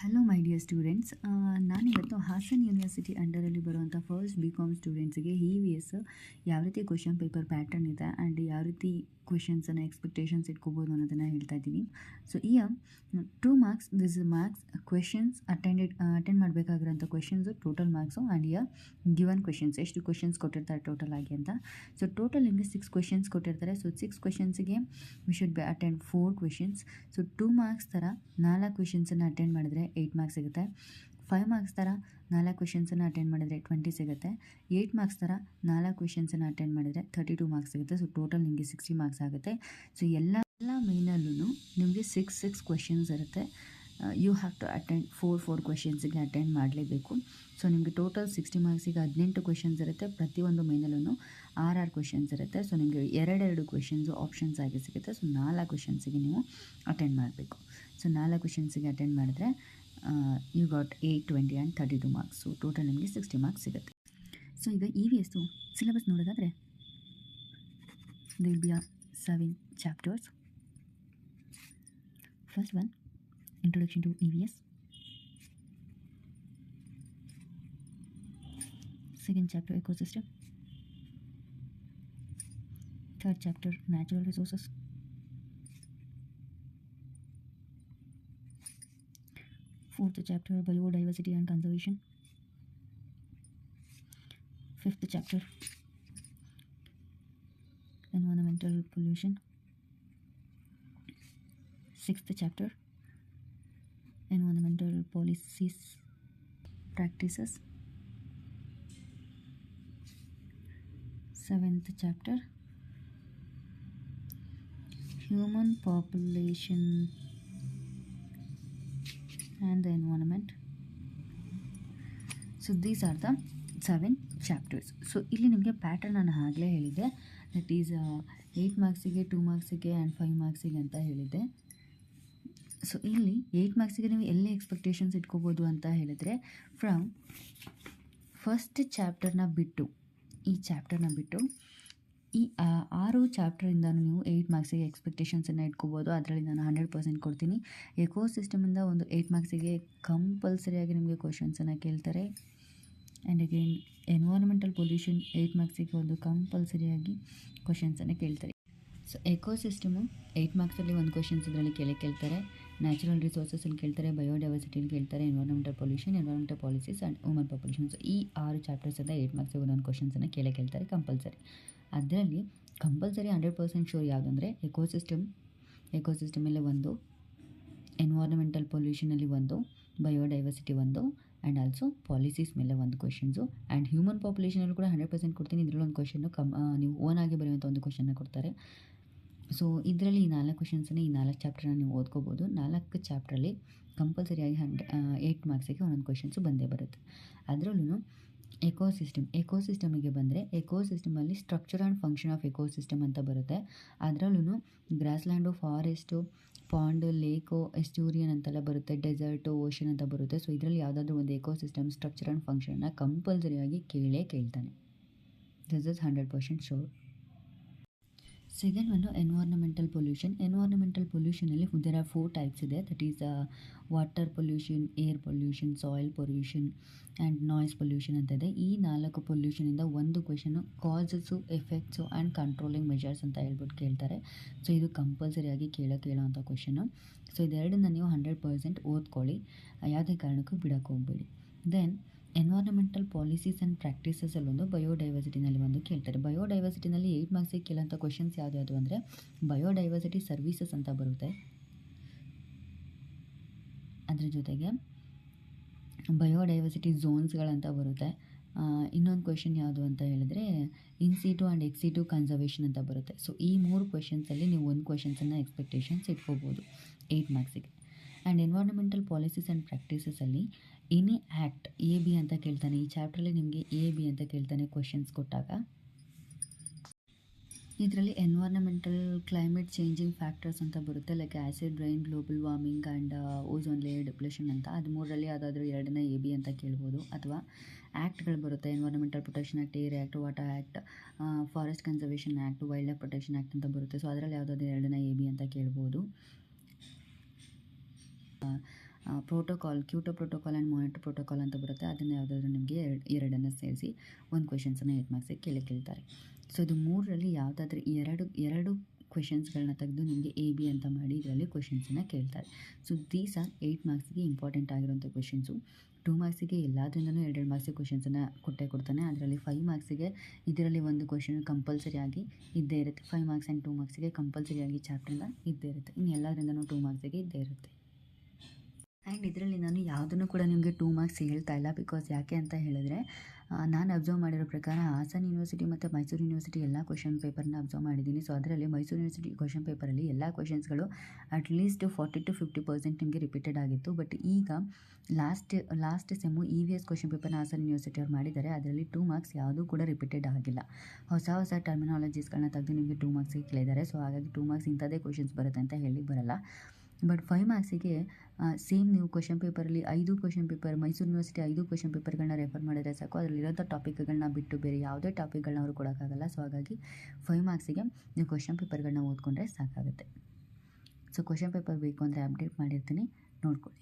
Hello my dear students, ನಾನಿವತ್ತು Haasan university ಅಂಡರಲ್ಲಿ ಬರುವಂಥ first BCom ಸ್ಟೂಡೆಂಟ್ಸಿಗೆ EVS ಯಾವ ರೀತಿ ಕ್ವೆಶನ್ ಪೇಪರ್ ಪ್ಯಾಟರ್ನ್ ಇದೆ ಆ್ಯಂಡ್ ಯಾವ ರೀತಿ ಕ್ವೆಶನ್ಸನ್ನು ಎಕ್ಸ್ಪೆಕ್ಟೇಷನ್ಸ್ ಇಟ್ಕೋಬೋದು ಅನ್ನೋದನ್ನು ಹೇಳ್ತಾ ಇದ್ದೀನಿ. So here 2 marks, this is marks questions attend ಮಾಡಬೇಕಾಗಿರೋಂಥ questions total marks and here given questions ಎಷ್ಟು ಕ್ವೆಶನ್ಸ್ ಕೊಟ್ಟಿರ್ತಾರೆ ಟೋಟಲ್ ಆಗಿ ಅಂತ. ಸೊ ಟೋಟಲ್ ನಿಮಗೆ 6 ಕ್ವೆಶನ್ಸ್ ಕೊಟ್ಟಿರ್ತಾರೆ. ಸೊ 6 ಕ್ವೆಶನ್ಸಿಗೆ we should be attend 4 questions. So 2 marks ಥರ 4 ಕ್ವೆಶನ್ಸನ್ನು ಅಟೆಂಡ್ ಮಾಡಿದ್ರೆ 8 marks ಸಿಗುತ್ತೆ. 5 marks ಥರ 4 ಕ್ವೆಶನ್ಸನ್ನು ಅಟೆಂಡ್ ಮಾಡಿದರೆ 20 ಸಿಗುತ್ತೆ. 8 marks ಥರ 4 ಕ್ವೆಶನ್ಸನ್ನು ಅಟೆಂಡ್ ಮಾಡಿದರೆ 32 marks ಸಿಗುತ್ತೆ. ಸೊ ಟೋಟಲ್ ನಿಮಗೆ 60 marks ಆಗುತ್ತೆ. ಸೊ ಎಲ್ಲ ಮೇನಲ್ಲೂ ನಿಮಗೆ 6 ಕ್ವೆಶನ್ಸ್ ಇರುತ್ತೆ. ಯು ಹ್ಯಾವ್ ಟು ಅಟೆಂಡ್ 4 ಕ್ವೆಶನ್ಸಿಗೆ ಅಟೆಂಡ್ ಮಾಡಲೇಬೇಕು. ಸೊ ನಿಮಗೆ ಟೋಟಲ್ 60 ಮಾರ್ಕ್ಸಿಗೆ 18 ಕ್ವೆಶನ್ಸ್ ಇರುತ್ತೆ. ಪ್ರತಿಯೊಂದು ಮೇನಲ್ಲೂ 6 ಕ್ವೆಶನ್ಸ್ ಇರುತ್ತೆ. ಸೊ ನಿಮಗೆ 2 ಕ್ವೆಶನ್ಸು ಆಪ್ಷನ್ಸ್ ಆಗಿ ಸಿಗುತ್ತೆ. ಸೊ 4 ಕ್ವೆಶನ್ಸಿಗೆ ನೀವು ಅಟೆಂಡ್ ಮಾಡಬೇಕು. ಸೊ 4 ಕ್ವೆಶನ್ಸಿಗೆ ಅಟೆಂಡ್ ಮಾಡಿದ್ರೆ you got 8, 20 and 32 marks. So total ನಿಮಗೆ 60 marks ಸಿಗುತ್ತೆ. ಸೊ ಈಗ EVS ಸಿಲೆಬಸ್ ನೋಡೋದಾದರೆ there will be 7 chapters. First one, Introduction to EVS. Second chapter, Ecosystem. Third chapter, Natural Resources. Fourth chapter, Biodiversity and Conservation. Fifth chapter, Environmental Pollution. Sixth chapter, Environmental Policies, Practices. Seventh chapter, Human Population and the Environment. So these are the 7 chapters. So ಇಲ್ಲಿ ನಿಮಗೆ pattern ನಾನು ಆಗಲೇ ಹೇಳಿದ್ದೆ, that is 8 ಮಾರ್ಕ್ಸಿಗೆ 2 ಮಾರ್ಕ್ಸಿಗೆ and 5 ಮಾರ್ಕ್ಸಿಗೆ ಅಂತ ಹೇಳಿದ್ದೆ. So ಇಲ್ಲಿ 8 ಮಾರ್ಕ್ಸಿಗೆ ನೀವು ಎಲ್ಲಿ ಎಕ್ಸ್ಪೆಕ್ಟೇಷನ್ಸ್ ಇಟ್ಕೋಬೋದು ಅಂತ ಹೇಳಿದರೆ, ಫ್ರಮ್ ಫಸ್ಟ್ ಚಾಪ್ಟರ್ನ ಬಿಟ್ಟು ಈ 6 ಚಾಪ್ಟರಿಂದನೂ ನೀವು 8 ಮಾರ್ಕ್ಸಿಗೆ ಎಕ್ಸ್ಪೆಕ್ಟೇಷನ್ಸನ್ನು ಇಟ್ಕೋಬೋದು. ಅದರಲ್ಲಿ ನಾನು 100% ಕೊಡ್ತೀನಿ. ಎಕೋಸಿಸ್ಟಮಿಂದ ಒಂದು 8 ಮಾರ್ಕ್ಸಿಗೆ ಕಂಪಲ್ಸರಿಯಾಗಿ ನಿಮಗೆ ಕ್ವೆಶನ್ಸನ್ನು ಕೇಳ್ತಾರೆ. ಆ್ಯಂಡ್ ಅಗೇನ್ ಎನ್ವೈರನ್ಮೆಂಟಲ್ ಪೊಲ್ಯೂಷನ್ 8 ಮಾರ್ಕ್ಸಿಗೆ ಒಂದು ಕಂಪಲ್ಸರಿಯಾಗಿ ಕ್ವೆಶನ್ಸನ್ನು ಕೇಳ್ತಾರೆ. ಸೊ ಎಕೋಸಿಸ್ಟಮು 8 ಮಾರ್ಕ್ಸಲ್ಲಿ ಒಂದು ಕ್ವೆಶನ್ಸ್ ಇದರಲ್ಲಿ ಕೇಳ್ತಾರೆ. ನ್ಯಾಚುರಲ್ ರಿಸೋರ್ಸಸಲ್ಲಿ ಕೇಳ್ತಾರೆ, ಬಯೋಡೈವರ್ಸಿಟಿಲಿ ಕೇಳ್ತಾರೆ, environmental pollution, environmental policies and woman population. So ಈ 6 ಚಾಪ್ಟರ್ಸಿಂದ 8 ಮಾರ್ಕ್ಸಿಗೆ ಒಂದೊಂದು ಕ್ವೆಶನ್ಸನ್ನು ಕೇಳ್ತಾರೆ ಕಂಪಲ್ಸರಿ. ಅದರಲ್ಲಿ ಕಂಪಲ್ಸರಿ 100% ಶೋರ್ ಯಾವುದಂದರೆ ಎಕೋಸಿಸ್ಟಮಲ್ಲಿ ಒಂದು, ಎನ್ವೈರನ್ಮೆಂಟಲ್ ಪೊಲ್ಯೂಷನಲ್ಲಿ ಒಂದು, ಬಯೋಡೈವರ್ಸಿಟಿ ಒಂದು, ಆ್ಯಂಡ್ ಆಲ್ಸೋ ಪಾಲಿಸೀಸ್ ಮೇಲೆ ಒಂದು ಕ್ವೆಶನ್ಸು. ಆ್ಯಂಡ್ ಹ್ಯೂಮನ್ ಪಾಪ್ಯುಲೇಷನಲ್ಲಿ ಕೂಡ 100% ಕೊಡ್ತೀನಿ. ಇದರಲ್ಲಿ ಒಂದು ಕ್ವೆಶನ್ನು ನೀವು ಓನಾಗಿ ಬರೆಯುವಂಥ ಒಂದು ಕ್ವೆಶನ್ನ ಕೊಡ್ತಾರೆ. ಸೊ ಇದರಲ್ಲಿ ಈ 4 ಕ್ವೆಶನ್ಸನ್ನು, ಈ 4 ಚಾಪ್ಟರ್ನ ನೀವು ಓದ್ಕೋಬೋದು. 4 ಚಾಪ್ಟ್ರಲ್ಲಿ ಕಂಪಲ್ಸರಿಯಾಗಿ 8 ಮಾರ್ಕ್ಸಿಗೆ ಒಂದೊಂದು ಕ್ವೆಶನ್ಸು ಬಂದೇ ಬರುತ್ತೆ. ಅದರಲ್ಲೂ ಎಕೋಸಿಸ್ಟಮಿಗೆ ಬಂದರೆ, ಎಕೋಸಿಸ್ಟಮಲ್ಲಿ structure and function of ecosystem ಅಂತ ಬರುತ್ತೆ. ಅದರಲ್ಲೂ grassland, forest, pond, lake, estuarine ಅಂತೆಲ್ಲ ಬರುತ್ತೆ, ಡೆಸರ್ಟು, ಓಷನ್ ಅಂತ ಬರುತ್ತೆ. ಸೊ ಇದರಲ್ಲಿ ಯಾವುದಾದ್ರೂ ಒಂದು ಎಕೋಸಿಸ್ಟಮ್ ಸ್ಟ್ರಕ್ಚರ್ ಆ್ಯಂಡ್ ಫಂಕ್ಷನ್ನ ಕಂಪಲ್ಸರಿಯಾಗಿ ಕೇಳ್ತಾನೆ. This is 100% sure. ಸೆಕೆಂಡ್ ಒಂದು ಎನ್ವೈರನ್ಮೆಂಟಲ್ ಪೊಲ್ಯೂಷನ್. ಎನ್ವೈರನ್ಮೆಂಟಲ್ ಪೊಲ್ಯೂಷನಲ್ಲಿ ದೇರ್ ಆರ್ 4 ಟೈಪ್ಸ್ ಇದೆ. That is water pollution, air pollution, soil pollution and noise pollution ಅಂತ ಇದೆ. ಈ 4 ಪೊಲ್ಯೂಷನಿಂದ ಒಂದು question causes, effects and controlling measures ಅಂತ ಹೇಳ್ಬಿಟ್ಟು ಕೇಳ್ತಾರೆ. ಸೊ ಇದು ಕಂಪಲ್ಸರಿಯಾಗಿ ಕೇಳೋವಂಥ ಕ್ವೆಶನು. ಸೊ ಇದೆರಡನ್ನ ನೀವು 100% ಓದ್ಕೊಳ್ಳಿ, ಯಾವುದೇ ಕಾರಣಕ್ಕೂ ಬಿಡೋಕ್ಕೆ ಹೋಗಬೇಡಿ. ದೆನ್ ಎನ್ವೈರನ್ಮೆಂಟಲ್ ಪಾಲಿಸೀಸ್ ಆ್ಯಂಡ್ ಪ್ರಾಕ್ಟೀಸಸಲ್ಲೊಂದು, ಬಯೋಡೈವರ್ಸಿಟಿನಲ್ಲಿ ಒಂದು ಕೇಳ್ತಾರೆ. ಬಯೋಡೈವರ್ಸಿಟಿನಲ್ಲಿ 8 ಮಾರ್ಕ್ಸಿಗೆ ಕೇಳೋಂಥ ಕ್ವೆಶನ್ಸ್ ಯಾವುದು ಅಂದರೆ, ಬಯೋಡೈವರ್ಸಿಟಿ ಸರ್ವೀಸಸ್ ಅಂತ ಬರುತ್ತೆ. ಅದ್ರ ಜೊತೆಗೆ ಬಯೋಡೈವರ್ಸಿಟಿ ಝೋನ್ಸ್ಗಳಂತ ಬರುತ್ತೆ. ಇನ್ನೊಂದು ಕ್ವೆಶನ್ ಯಾವುದು ಅಂತ ಹೇಳಿದ್ರೆ, ಇನ್ಸಿಟು ಆ್ಯಂಡ್ ಎಕ್ಸಿಟು ಕನ್ಸರ್ವೇಷನ್ ಅಂತ ಬರುತ್ತೆ. ಸೊ ಈ 3 ಕ್ವೆಶನ್ಸಲ್ಲಿ ನೀವು ಒಂದು ಕ್ವೆಶನ್ಸನ್ನು ಎಕ್ಸ್ಪೆಕ್ಟೇಷನ್ಸ್ ಇಟ್ಕೋಬೋದು 8 ಮಾರ್ಕ್ಸಿಗೆ. ಆ್ಯಂಡ್ ಎನ್ವೈರನ್ಮೆಂಟಲ್ ಪಾಲಿಸೀಸ್ ಆ್ಯಂಡ್ ಪ್ರಾಕ್ಟೀಸಸಲ್ಲಿ ಎನಿ ಆ್ಯಕ್ಟ್ AB ಅಂತ ಕೇಳ್ತಾನೆ. ಈ ಚಾಪ್ಟ್ರಲ್ಲಿ ನಿಮಗೆ AB ಅಂತ ಕೇಳ್ತಾನೆ ಕ್ವೆಶನ್ಸ್ ಕೊಟ್ಟಾಗ. ಇದರಲ್ಲಿ ಎನ್ವೈರನ್ಮೆಂಟಲ್ ಕ್ಲೈಮೇಟ್ ಚೇಂಜಿಂಗ್ ಫ್ಯಾಕ್ಟರ್ಸ್ ಅಂತ ಬರುತ್ತೆ, like acid rain, global warming and ozone layer depletion ಅಂತ. ಅದು 3ರಲ್ಲಿ ಯಾವುದಾದ್ರೂ 2ನ್ನ AB ಅಂತ ಕೇಳ್ಬೋದು. ಅಥವಾ ಆ್ಯಕ್ಟ್ಗಳು ಬರುತ್ತೆ, environmental protection act, air act, water act, forest conservation act, wild life protection act ಅಂತ ಬರುತ್ತೆ. ಸೊ ಅದರಲ್ಲಿ ಯಾವುದಾದ್ರೂ 2ನ್ನ AB ಅಂತ ಕೇಳ್ಬೋದು. Kyoto protocol and monitor protocol ಅಂತ ಬರುತ್ತೆ. ಅದನ್ನು ಯಾವುದಾದ್ರೂ ನಿಮಗೆ ಎರಡನ್ನು ಸೇರಿಸಿ ಒಂದು ಕ್ವೆಶನ್ಸನ್ನು 8 ಮಾರ್ಕ್ಸಿಗೆ ಕೇಳ್ತಾರೆ. ಸೊ ಇದು ಮೂರರಲ್ಲಿ ಯಾವುದಾದ್ರೂ ಎರಡು ಕ್ವೆಶನ್ಸ್ಗಳನ್ನ ತೆಗೆದು ನಿಮಗೆ ಎ ಬಿ ಅಂತ ಮಾಡಿ ಇದರಲ್ಲಿ ಕ್ವೆಶನ್ಸನ್ನು ಕೇಳ್ತಾರೆ. ಸೊ ದೀಸ್ ಆರ್ 8 ಮಾರ್ಕ್ಸಿಗೆ ಇಂಪಾರ್ಟೆಂಟ್ ಆಗಿರೋಂಥ ಕ್ವೆಶನ್ಸು. 2 ಮಾರ್ಕ್ಸಿಗೆ ಎಲ್ಲದರಿಂದನೂ 2 ಮಾರ್ಕ್ಸಿಗೆ ಕ್ವೆಶನ್ಸನ್ನು ಕೊಡ್ತಾನೆ. ಅದರಲ್ಲಿ 5 ಮಾರ್ಕ್ಸಿಗೆ ಇದರಲ್ಲಿ ಒಂದು ಕ್ವೆಶನ್ ಕಂಪಲ್ಸರಿ ಆಗಿ ಇದ್ದೇ ಇರುತ್ತೆ. 5 ಮಾರ್ಕ್ಸ್ ಆ್ಯಂಡ್ 2 ಮಾರ್ಕ್ಸಿಗೆ ಕಂಪಲ್ಸರಿ ಆಗಿ ಚಾಪ್ಟ್ರಿಂದ ಇದ್ದೇ ಇರುತ್ತೆ. ಇನ್ನು ಎಲ್ಲದರಿಂದನೂ 2 ಮಾರ್ಕ್ಸಿಗೆ ಇದ್ದೇ ಇರುತ್ತೆ. ಆ್ಯಂಡ್ ಇದರಲ್ಲಿ ನಾನು ಯಾವುದನ್ನು ಕೂಡ ನಿಮಗೆ 2 ಮಾರ್ಕ್ಸ್ ಹೇಳ್ತಾ ಇಲ್ಲ. ಬಿಕಾಸ್ ಯಾಕೆ ಅಂತ ಹೇಳಿದ್ರೆ ನಾನು ಅಬ್ಸರ್ವ್ ಮಾಡಿರೋ ಪ್ರಕಾರ ಹಾಸನ ಯೂನಿವರ್ಸಿಟಿ ಮತ್ತು ಮೈಸೂರು ಯೂನಿವರ್ಸಿಟಿ ಎಲ್ಲ ಕ್ವೆಶನ್ ಪೇಪರ್ನ ಅಬ್ಸರ್ವ್ ಮಾಡಿದ್ದೀನಿ. ಸೊ ಅದರಲ್ಲಿ ಮೈಸೂರು ಯೂನಿವರ್ಸಿಟಿ ಕ್ವೆಶನ್ ಪೇಪರಲ್ಲಿ ಎಲ್ಲ ಕ್ವೆಶನ್ಸ್ಗಳು ಅಟ್ಲೀಸ್ಟ್ 40 to 50% ನಿಮಗೆ ರಿಪೀಟೆಡ್ ಆಗಿತ್ತು. ಬಟ್ ಈಗ ಲಾಸ್ಟ್ ಸೆಮ್ಮು EVS ಕ್ವೆಶನ್ ಪೇಪರ್ನ ಹಾಸನ ಯೂನಿವರ್ಸಿಟಿ ಅವ್ರು ಮಾಡಿದ್ದಾರೆ. ಅದರಲ್ಲಿ 2 ಮಾರ್ಕ್ಸ್ ಯಾವುದೂ ಕೂಡ ರಿಪೀಟೆಡ್ ಆಗಿಲ್ಲ. ಹೊಸ ಟರ್ಮಿನಾಲಜೀಸ್ಗಳನ್ನ ತೆಗೆದು ನಿಮಗೆ 2 ಮಾರ್ಕ್ಸಿಗೆ ಕೇಳಿದ್ದಾರೆ. ಸೊ ಹಾಗಾಗಿ 2 ಮಾರ್ಕ್ಸ್ ಇಂಥದ್ದೇ ಕ್ವೆಶನ್ಸ್ ಬರುತ್ತೆ ಅಂತ ಹೇಳಿ ಬರಲ್ಲ. ಬಟ್ 5 ಮಾರ್ಕ್ಸಿಗೆ ಸೇಮ್ ನೀವು ಕ್ವೆಶನ್ ಪೇಪರಲ್ಲಿ 5 question paper Mysore university 5 question ಪೇಪರ್ಗಳನ್ನ ರೆಫರ್ ಮಾಡಿದರೆ ಸಾಕು. ಅದರಲ್ಲಿರೋಂಥ ಟಾಪಿಕ್ಗಳನ್ನ ಬಿಟ್ಟು ಬೇರೆ ಯಾವುದೇ ಟಾಪಿಕ್ಗಳನ್ನ ಅವರು ಕೊಡೋಕ್ಕಾಗಲ್ಲ. ಸೊ ಹಾಗಾಗಿ 5 ಮಾರ್ಕ್ಸಿಗೆ ನೀವು ಕ್ವೆಶನ್ ಪೇಪರ್ಗಳನ್ನ ಓದ್ಕೊಂಡ್ರೆ ಸಾಕಾಗುತ್ತೆ. ಸೊ ಕ್ವೆಶನ್ ಪೇಪರ್ ಬೇಕು ಅಂದರೆ ಅಪ್ಡೇಟ್ ಮಾಡಿರ್ತೀನಿ, ನೋಡ್ಕೊಳ್ಳಿ.